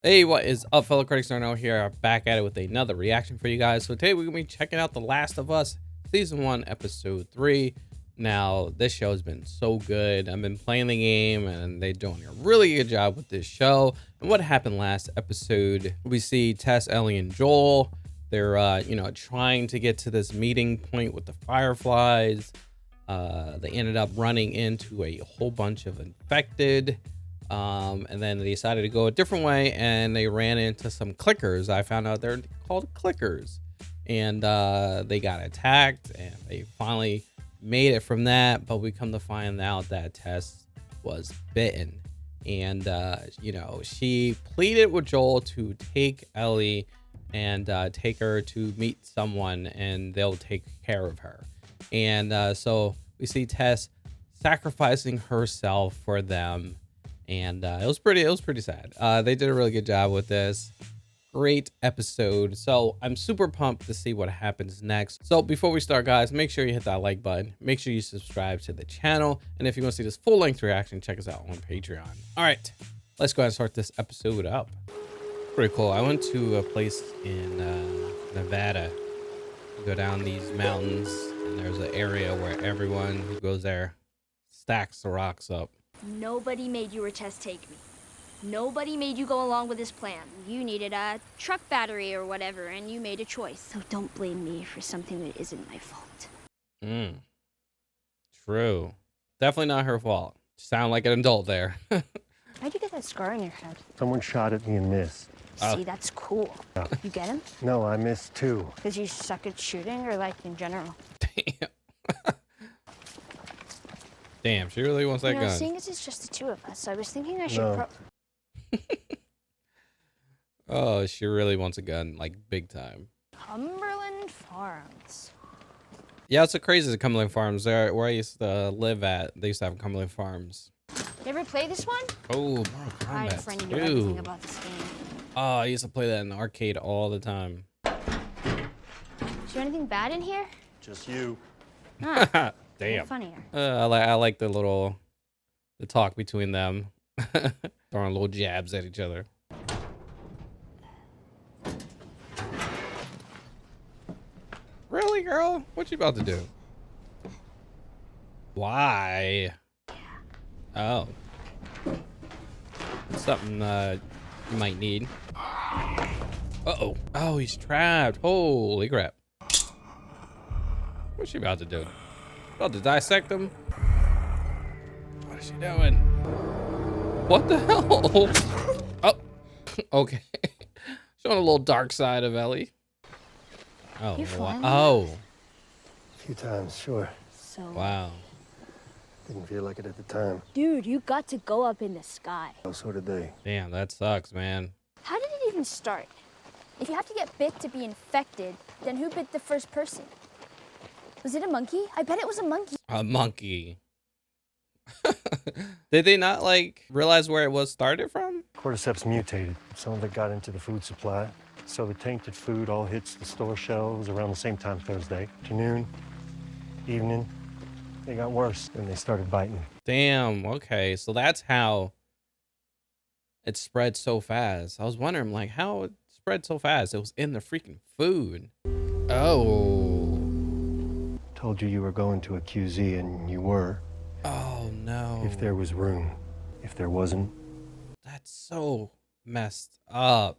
Hey, what is up, fellow critics? Are now here back at it with another reaction for you guys. So today we're gonna be checking out The Last of Us season 1 episode 3. Now this show has been so good. I've been playing the game and they're doing a really good job with this show. And what happened last episode, we see Tess, Ellie, and Joel. They're trying to get to this meeting point with the Fireflies. They ended up running into a whole bunch of infected. And then they decided to go a different way and they ran into some clickers. I found out they're called clickers, and they got attacked and they finally made it from that. But we come to find out that Tess was bitten, and she pleaded with Joel to take Ellie and take her to meet someone and they'll take care of her. And so we see Tess sacrificing herself for them. And it was pretty sad. They did a really good job with this. Great episode. So I'm super pumped to see what happens next. So before we start, guys, make sure you hit that like button. Make sure you subscribe to the channel. And if you want to see this full-length reaction, check us out on Patreon. All right, let's go ahead and start this episode up. Pretty cool. I went to a place in Nevada. You go down these mountains, and there's an area where everyone who goes there stacks the rocks up. Nobody made you or Tess take me. Nobody made you go along with this plan. You needed a truck battery or whatever, and you made a choice. So don't blame me for something that isn't my fault. True. Definitely not her fault. Sound like an adult there. How'd you get that scar on your head? Someone shot at me and missed. See, that's cool. Oh. You get him? No, I missed too. Because you suck at shooting, or like in general? Damn. Damn, she really wants that gun. Seeing as it's just the two of us, I was thinking I should No. Oh, she really wants a gun, like big time. Cumberland Farms. Yeah, it's so crazy. The Cumberland Farms, there where I used to live at, they used to have Cumberland Farms. You ever play this one? Oh, Mortal I had a Kombat friend who knew everything 2. about this game. Oh, I used to play that in the arcade all the time. Is there anything bad in here? Just you. Huh. Damn. Funnier. I like the talk between them, throwing little jabs at each other. Really, girl? What you about to do? Why? Oh, something you might need. Uh-oh. Oh, he's trapped. Holy crap. What's she about to do? About to dissect him? What is she doing? What the hell? Oh, okay. Showing a little dark side of Ellie. Oh, You flying? oh, A few times, sure. So, wow. Didn't feel like it at the time. dude, you got to go up in the sky. Oh, so did they. Damn, that sucks, man. How did it even start? If you have to get bit to be infected, then who bit the first person? Was it a monkey? I bet it was a monkey. A monkey. Did they not realize where it was started from? Cordyceps mutated. Some of it got into the food supply. So the tainted food all hits the store shelves around the same time Thursday. Afternoon, evening, they got worse and they started biting. Damn, okay. So that's how it spread so fast. I was wondering how it spread so fast. It was in the freaking food. Oh. Told you you were going to a QZ and you were. Oh no. If there was room. If there wasn't. That's so messed up.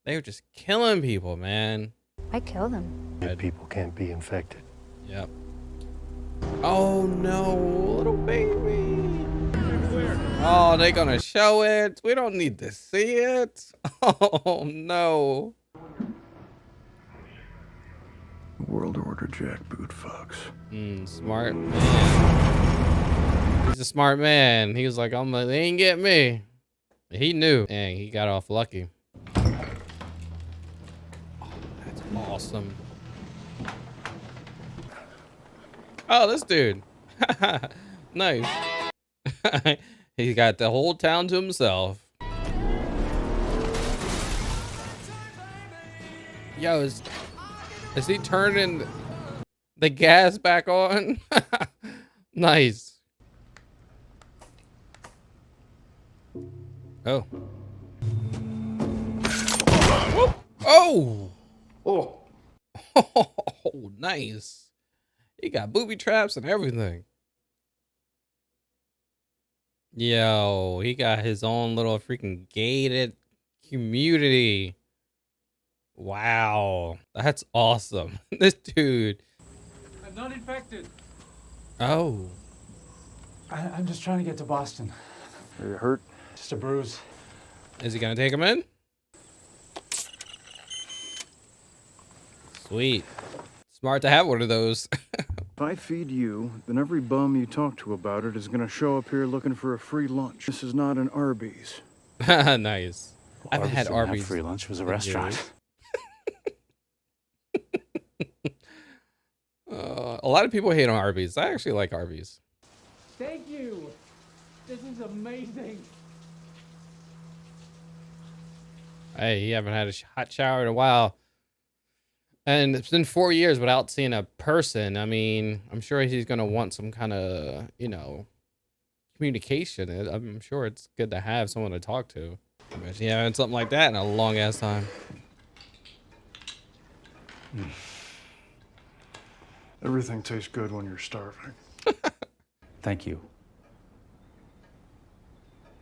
They were just killing people, man. I killed him. People can't be infected. Yep. Oh no, little baby. Oh, they're gonna show it. We don't need to see it. Oh no. World Order jackboot fucks. Smart man. He's a smart man. He was like, they ain't get me. He knew. Dang, he got off lucky. Oh, that's awesome. Oh, this dude. Nice. He got the whole town to himself. Yo, is he turning the gas back on? Nice. Oh. Oh! Oh, Oh, nice. He got booby traps and everything. Yo, he got his own little freaking gated community. Wow, that's awesome. This dude. I'm not infected. Oh, I'm just trying to get to Boston. are you hurt? Just a bruise. is he gonna take him in? Sweet. Smart to have one of those. If I feed you, then every bum you talk to about it is gonna show up here looking for a free lunch. This is not an Arby's. Nice. I haven't had didn't have Arby's. free lunch. It was a in restaurant. years. A lot of people hate on Arby's. I actually like Arby's. Thank you. This is amazing. Hey, you haven't had a hot shower in a while. And it's been 4 years without seeing a person. I mean, I'm sure he's going to want some kind of, communication. I'm sure it's good to have someone to talk to. Imagine having something like that in a long ass time. Everything tastes good when you're starving. Thank you.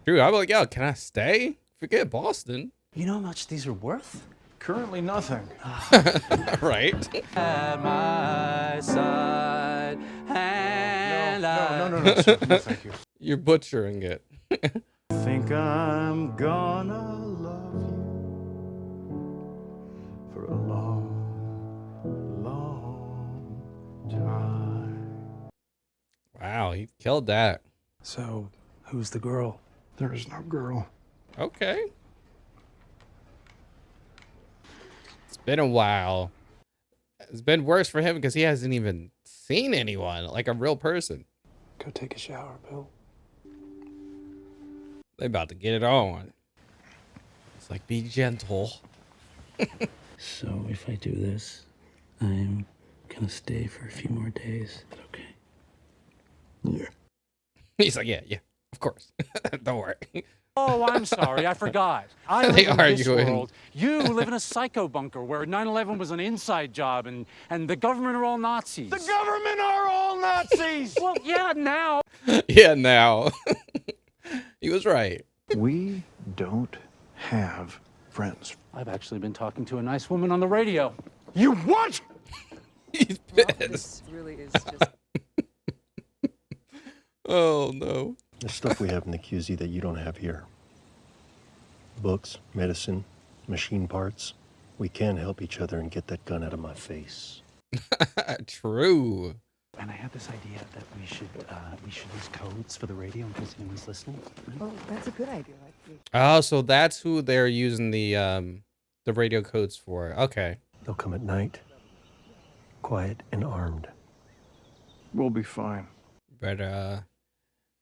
Dude, I'm like, yo, can I stay? Forget Boston. You know how much these are worth? Currently nothing. Right? At my side, and No, sir. No, thank you. You're butchering it. Think I'm gonna love you for a long, long time. Wow, he killed that. So, who's the girl? There is no girl. Okay. It's been a while. It's been worse for him because he hasn't even seen anyone, like a real person. Go take a shower, Bill. They about to get it on. It's like, be gentle. So if I do this, I'm gonna stay for a few more days. Okay. Yeah. He's like, yeah, of course. Don't worry. Oh, I'm sorry, I forgot. I They live in this arguing. world. You live in a psycho bunker where 9/11 was an inside job and the government are all Nazis. The government are all Nazis! Well, yeah, now. Yeah, now. He was right. We don't have friends. I've actually been talking to a nice woman on the radio. You what? He's pissed. This really is just. Oh, no. There's stuff we have in the QZ that you don't have here. Books, medicine, machine parts. We can help each other and get that gun out of my face. True. And I had this idea that we should use codes for the radio in case anyone's listening. Oh, that's a good idea. Oh, so that's who they're using the radio codes for. Okay. They'll come at night, quiet and armed. We'll be fine. But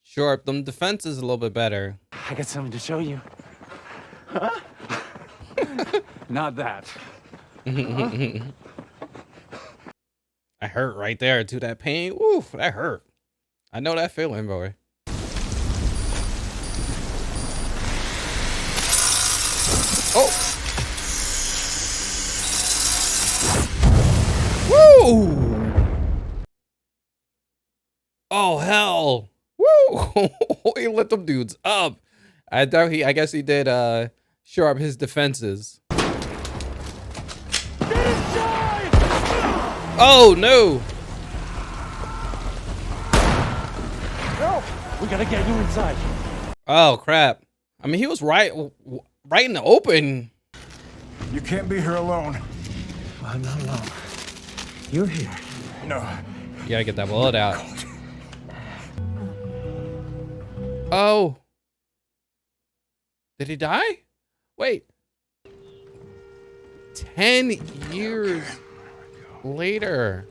shore up them defenses a little bit better. I got something to show you. Not that. I hurt right there too. That pain. Oof, that hurt. I know that feeling, boy. Oh. Woo! Oh hell! Woo! He lit them dudes up. I guess he did shore up his defenses. Oh no! We gotta get you inside. Oh crap! I mean, he was right in the open. You can't be here alone. I'm not alone. You're here. No. You gotta get that bullet out. Oh. Did he die? Wait. 10 years later.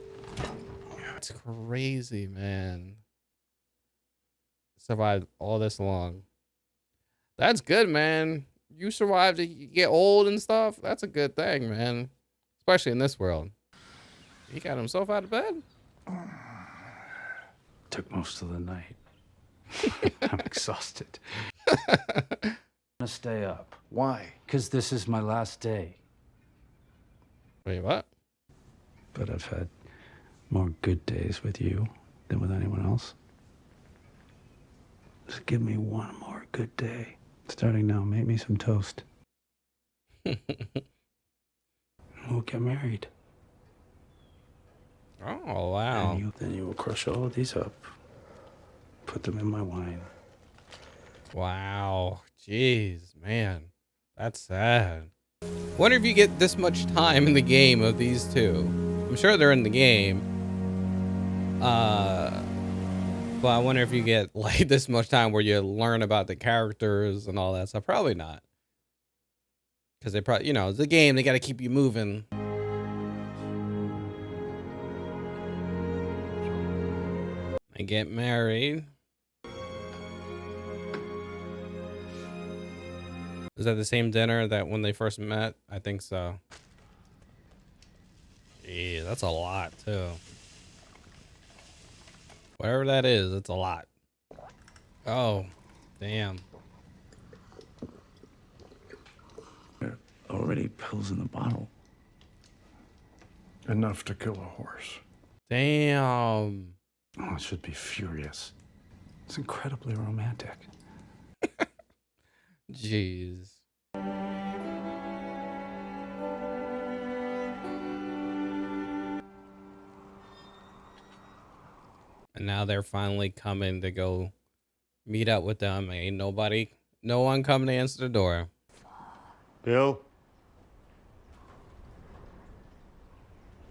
That's crazy, man. Survived all this long. That's good, man. You survived to get old and stuff. That's a good thing, man. Especially in this world. He got himself out of bed. Took most of the night. I'm exhausted. I'm gonna stay up. Why? Because this is my last day. Wait, what? But I've had more good days with you than with anyone else. Just give me one more good day. Starting now, make me some toast. We'll get married. Oh, wow. And then you will crush all of these up, put them in my wine. Wow. Jeez, man. That's sad. Wonder if you get this much time in the game of these two. I'm sure they're in the game. But I wonder if you get like this much time where you learn about the characters and all that stuff. Probably not. Because they probably, you know, it's a game. They got to keep you moving. They get married. Is that the same dinner that when they first met? I think so. Yeah, that's a lot too. Whatever that is, it's a lot. Oh, damn. There are already pills in the bottle. Enough to kill a horse. Damn. Oh, I should be furious. It's incredibly romantic. Jeez. And now they're finally coming to go meet up with them. Ain't nobody, no one coming to answer the door. Bill?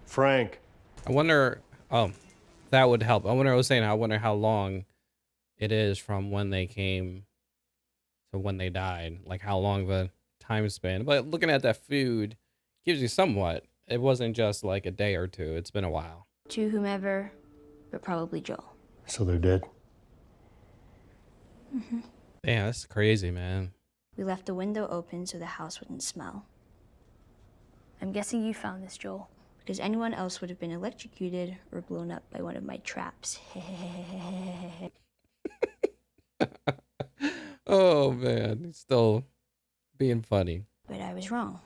Frank? I wonder, oh, that would help. I wonder how long it is from when they came to when they died. Like how long of a time span. But looking at that food gives you somewhat. It wasn't just like a day or two. It's been a while. To whomever, but probably Joel. So they're dead? Mm-hmm. Damn, that's crazy, man. We left the window open so the house wouldn't smell. I'm guessing you found this, Joel, because anyone else would have been electrocuted or blown up by one of my traps. Oh, man. He's still being funny. But I was wrong,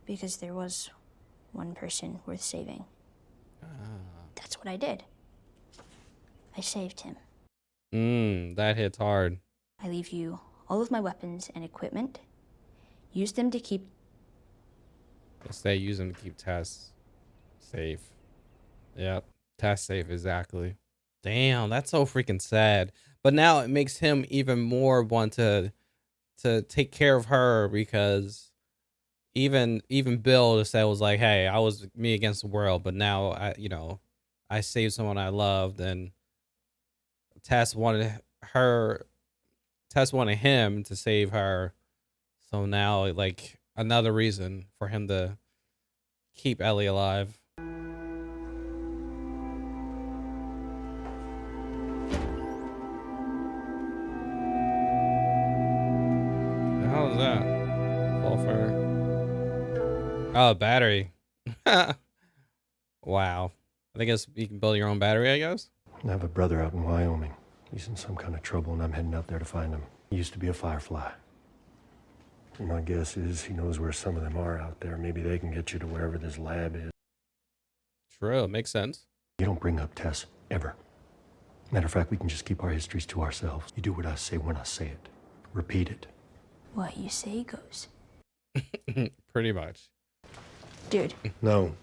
because there was one person worth saving. That's what I did. I saved him. That hits hard. I leave you all of my weapons and equipment. Use them to keep... Yes, they use them to keep Tess safe. Yep, Tess safe, exactly. Damn, that's so freaking sad. But now it makes him even more want to take care of her, because even Bill just said was like, hey, I was me against the world, but now I saved someone I loved, and Tess wanted him to save her. So now, like, another reason for him to keep Ellie alive. The hell is that? Sulfur. Oh, battery. Wow. I guess you can build your own battery, I guess. I have a brother out in Wyoming. He's in some kind of trouble, and I'm heading out there to find him. He used to be a firefly. And my guess is he knows where some of them are out there. Maybe they can get you to wherever this lab is. True, it makes sense. You don't bring up Tess, ever. Matter of fact, we can just keep our histories to ourselves. You do what I say when I say it. Repeat it. What you say goes. Pretty much. Dude, No.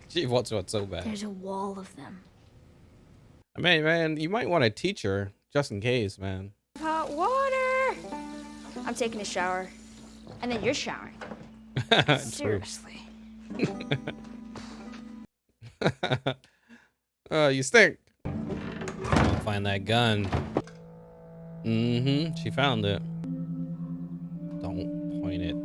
Gee, what's so bad? there's a wall of them. I mean, man, you might want to teach her just in case, man. Hot water! I'm taking a shower. And then you're showering. True. Seriously. You stink. I'll find that gun. She found it. Don't point it.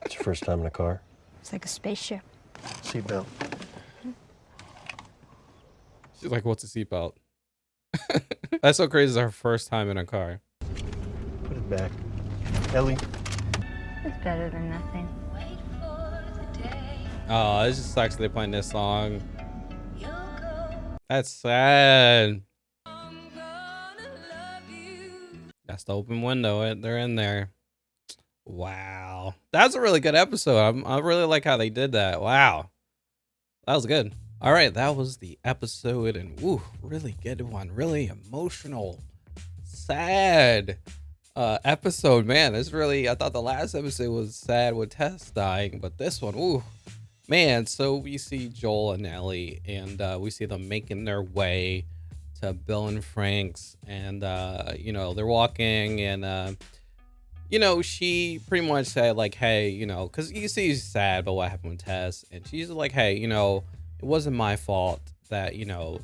It's your first time in a car? It's like a spaceship. Seatbelt. She's like, what's a seatbelt? That's so crazy. It's her first time in a car. Put it back. Ellie. It's better than nothing. Oh, it just sucks they playing this song. That's sad. That's the open window. They're in there. Wow. That's a really good episode. I really like how they did that. Wow. That was good. All right. That was the episode. And woo, really good one. Really emotional, sad episode. Man, it's really, I thought the last episode was sad with Tess dying, but this one, ooh, man. So we see Joel and Ellie, and we see them making their way to Bill and Frank's, and they're walking, and she pretty much said like, hey, because you see she's sad about what happened with Tess, and she's like, hey, it wasn't my fault that the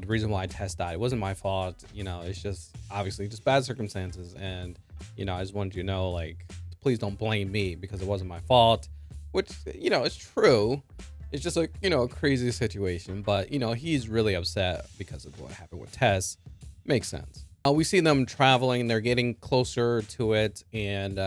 reason why Tess died, it wasn't my fault. It's just obviously just bad circumstances, and I just wanted you to know, like, please don't blame me because it wasn't my fault, which it's true. It's just a crazy situation, but he's really upset because of what happened with Tess. Makes sense. We see them traveling, they're getting closer to it, and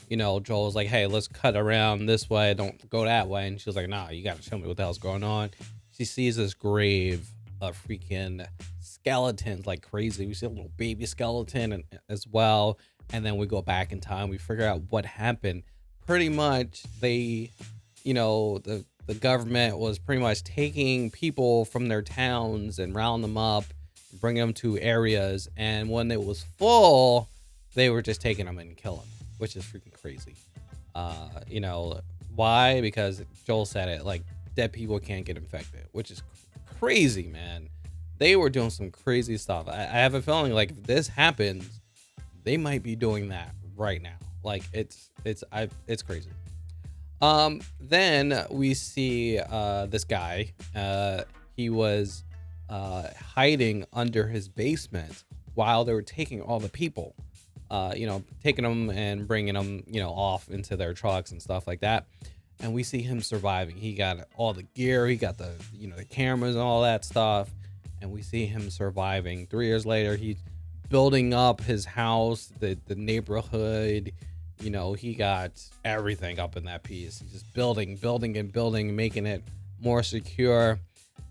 Joel's like, hey, let's cut around this way, don't go that way, and she's like, nah, you gotta show me what the hell's going on. She sees this grave of freaking skeletons like crazy. We see a little baby skeleton as well, and then we go back in time, we figure out what happened. Pretty much they, the government was pretty much taking people from their towns and round them up, bring them to areas, and when it was full, they were just taking them and killing them, which is freaking crazy. Why? Because Joel said it, like, dead people can't get infected, which is crazy, man. They were doing some crazy stuff. I have a feeling like if this happens, they might be doing that right now. Like, it's crazy. Then we see this guy. He was hiding under his basement while they were taking all the people, taking them and bringing them, off into their trucks and stuff like that. And we see him surviving. He got all the gear, he got the cameras and all that stuff, and we see him surviving. 3 years later, he's building up his house, the neighborhood. He got everything up in that piece. He's just building and building, making it more secure,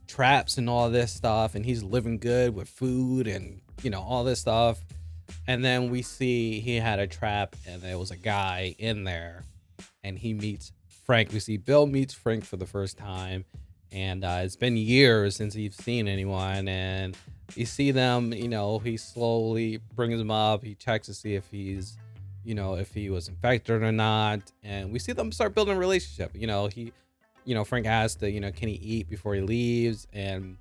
traps and all this stuff, and he's living good with food and all this stuff. And then we see he had a trap, and there was a guy in there, and he meets Frank. We see Bill meets Frank for the first time, and it's been years since he's seen anyone, and you see them, he slowly brings him up, he checks to see if he's if he was infected or not, and we see them start building a relationship. Frank asks can he eat before he leaves, and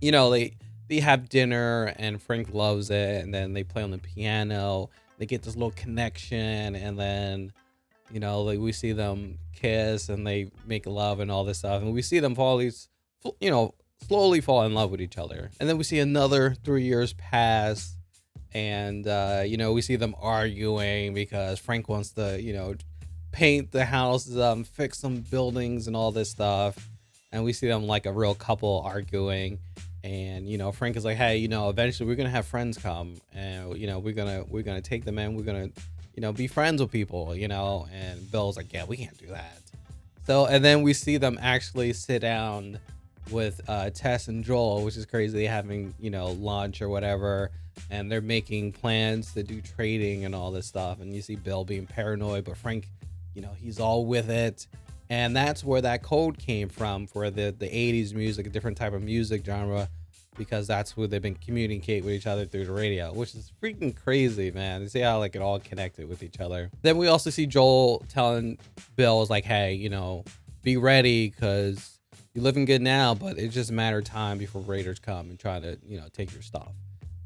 they have dinner, and Frank loves it, and then they play on the piano, they get this little connection, and then we see them kiss and they make love and all this stuff, and we see them slowly fall in love with each other. And then we see another 3 years pass, and we see them arguing because Frank wants to paint the houses, fix some buildings and all this stuff, and we see them like a real couple arguing. And Frank is like, hey, eventually we're gonna have friends come, and we're gonna take them in, we're gonna be friends with people, and Bill's like, yeah, we can't do that. So, and then we see them actually sit down with Tess and Joel, which is crazy, having lunch or whatever, and they're making plans to do trading and all this stuff. And you see Bill being paranoid, but Frank, he's all with it. And that's where that code came from for the 80s music, a different type of music genre, because that's who they've been communicating with each other through the radio, which is freaking crazy, man. You see how like it all connected with each other. Then we also see Joel telling Bill, is like, hey, be ready, because you're living good now, but it's just a matter of time before raiders come and try to take your stuff.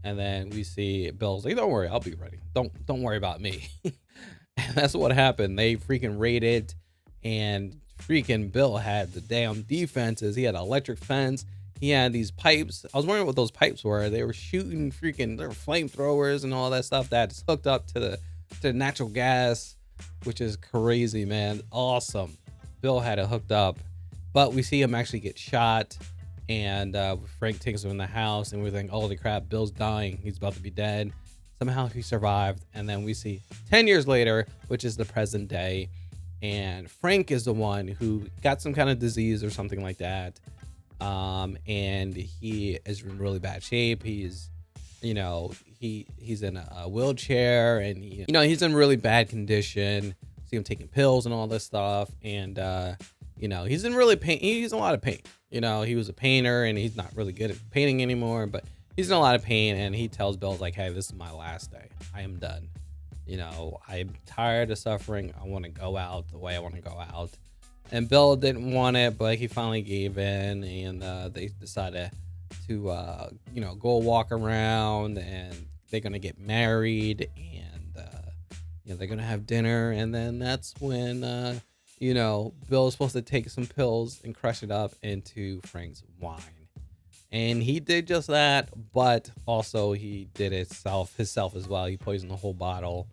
And then we see Bill's like, don't worry, I'll be ready, don't worry about me. And that's what happened. They freaking raided, and freaking Bill had the damn defenses. He had an electric fence, he had these pipes. I was wondering what those pipes were. They were shooting they were flamethrowers and all that stuff that's hooked up to the natural gas, which is crazy, man. Awesome. Bill had it hooked up, but we see him actually get shot, and Frank takes him in the house, and we think, holy crap, Bill's dying, he's about to be dead. Somehow he survived. And then we see 10 years later, which is the present day, and Frank is the one who got some kind of disease or something like that, and he is in really bad shape. He's you know, he's in a wheelchair, and he, you know, he's in really bad condition. See him taking pills and all this stuff, and you know, he's in really pain. He's in a lot of pain. You know, he was a painter, and he's not really good at painting anymore, but he's in a lot of pain. And he tells Bill, like, hey, this is my last day. I am done. You know, I'm tired of suffering. I want to go out the way I want to go out. And Bill didn't want it, but he finally gave in, and they decided to, you know, go walk around, and they're going to get married, and, you know, they're going to have dinner. And then that's when, you know, Bill is supposed to take some pills and crush it up into Frank's wine. And he did just that, but also he did it himself as well. He poisoned the whole bottle.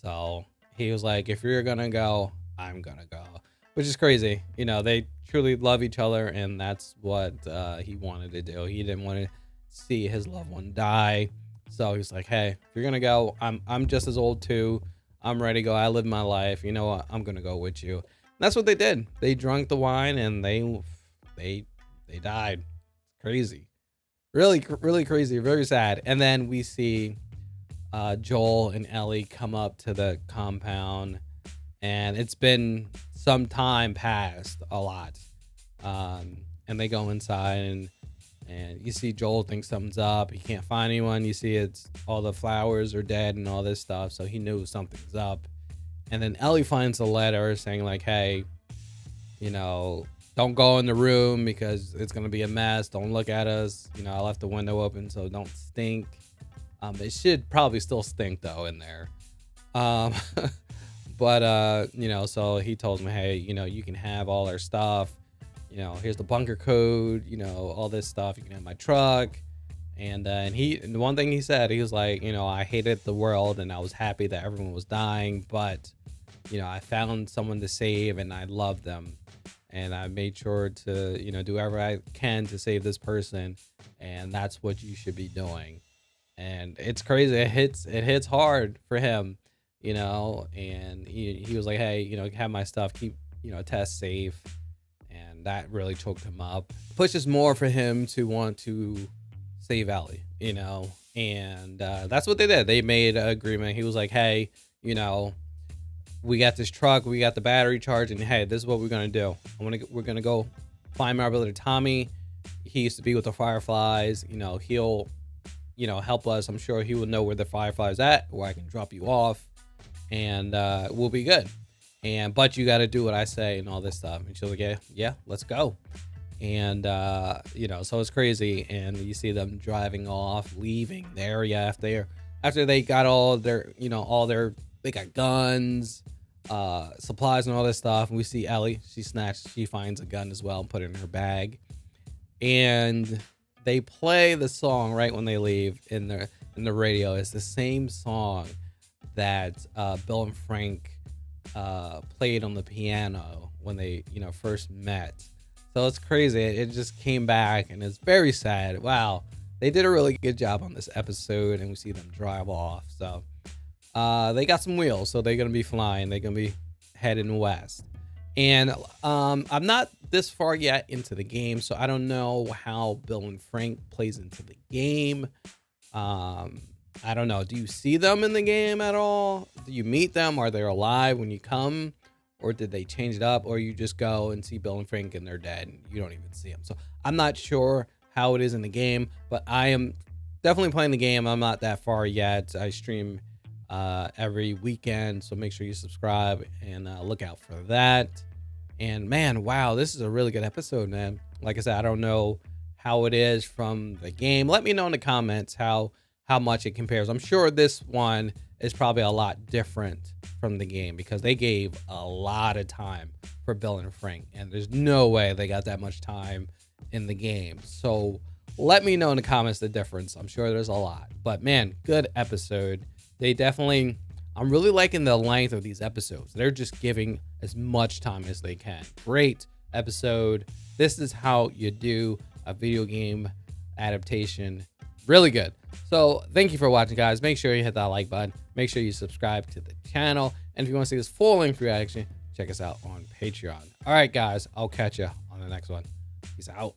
So he was like, if you're going to go, I'm going to go. Which is crazy. You know, they truly love each other, and that's what he wanted to do. He didn't want to see his loved one die. So he's like, hey, if you're going to go, I'm just as old too. I'm ready to go. I live my life. You know what? I'm going to go with you. And that's what they did. They drank the wine, and they died. Crazy. Really, really crazy. Very sad. And then we see Joel and Ellie come up to the compound, and it's been some time past, a lot. And they go inside, and you see Joel thinks something's up. He can't find anyone. You see it's all the flowers are dead and all this stuff, so he knew something's up. And then Ellie finds a letter saying, like, hey, you know, don't go in the room because it's going to be a mess. Don't look at us. You know, I left the window open, so don't stink. It should probably still stink, though, in there. But, you know, so he told me, hey, you know, you can have all our stuff. You know, here's the bunker code, you know, all this stuff. You can have my truck. And the one thing he said, he was like, you know, I hated the world, and I was happy that everyone was dying. But, you know, I found someone to save, and I loved them. And I made sure to, you know, do whatever I can to save this person. And that's what you should be doing. And it's crazy. It hits hard for him, you know. And he was like, hey, you know, have my stuff. Keep, you know, Tess safe. And that really choked him up. Pushes more for him to want to save Ellie, you know. And that's what they did. They made an agreement. He was like, hey, you know, we got this truck, we got the battery charged, and hey, this is what we're gonna do. We're gonna go find my brother Tommy. He used to be with the Fireflies. You know, he'll, you know, help us. I'm sure he will know where the Fireflies at, where I can drop you off, and we'll be good. But you got to do what I say and all this stuff. And she's like, yeah, let's go. And you know, so it's crazy. And you see them driving off, leaving the area after they got all their, you know, they got guns, supplies and all this stuff. And we see Ellie, she finds a gun as well and put it in her bag. And they play the song right when they leave in the radio. It's the same song that Bill and Frank played on the piano when they, you know, first met. So it's crazy. It just came back, and it's very sad. Wow, they did a really good job on this episode, and we see them drive off. So they got some wheels, so they're gonna be flying. They're gonna be heading west. And I'm not this far yet into the game, so I don't know how Bill and Frank plays into the game. I don't know. Do you see them in the game at all? Do you meet them? Are they alive when you come? Or did they change it up? Or you just go and see Bill and Frank and they're dead and you don't even see them? So I'm not sure how it is in the game, but I am definitely playing the game. I'm not that far yet. I stream every weekend, so make sure you subscribe and look out for that. And man, wow, this is a really good episode, man. Like I said, I don't know how it is from the game. Let me know in the comments how much it compares. I'm sure this one is probably a lot different from the game because they gave a lot of time for Bill and Frank, and there's no way they got that much time in the game. So let me know in the comments the difference. I'm sure there's a lot, but man, good episode. I'm really liking the length of these episodes. They're just giving as much time as they can. Great episode. This is how you do a video game adaptation. Really good. So thank you for watching, guys. Make sure you hit that like button. Make sure you subscribe to the channel. And if you want to see this full-length reaction, check us out on Patreon. All right, guys. I'll catch you on the next one. Peace out.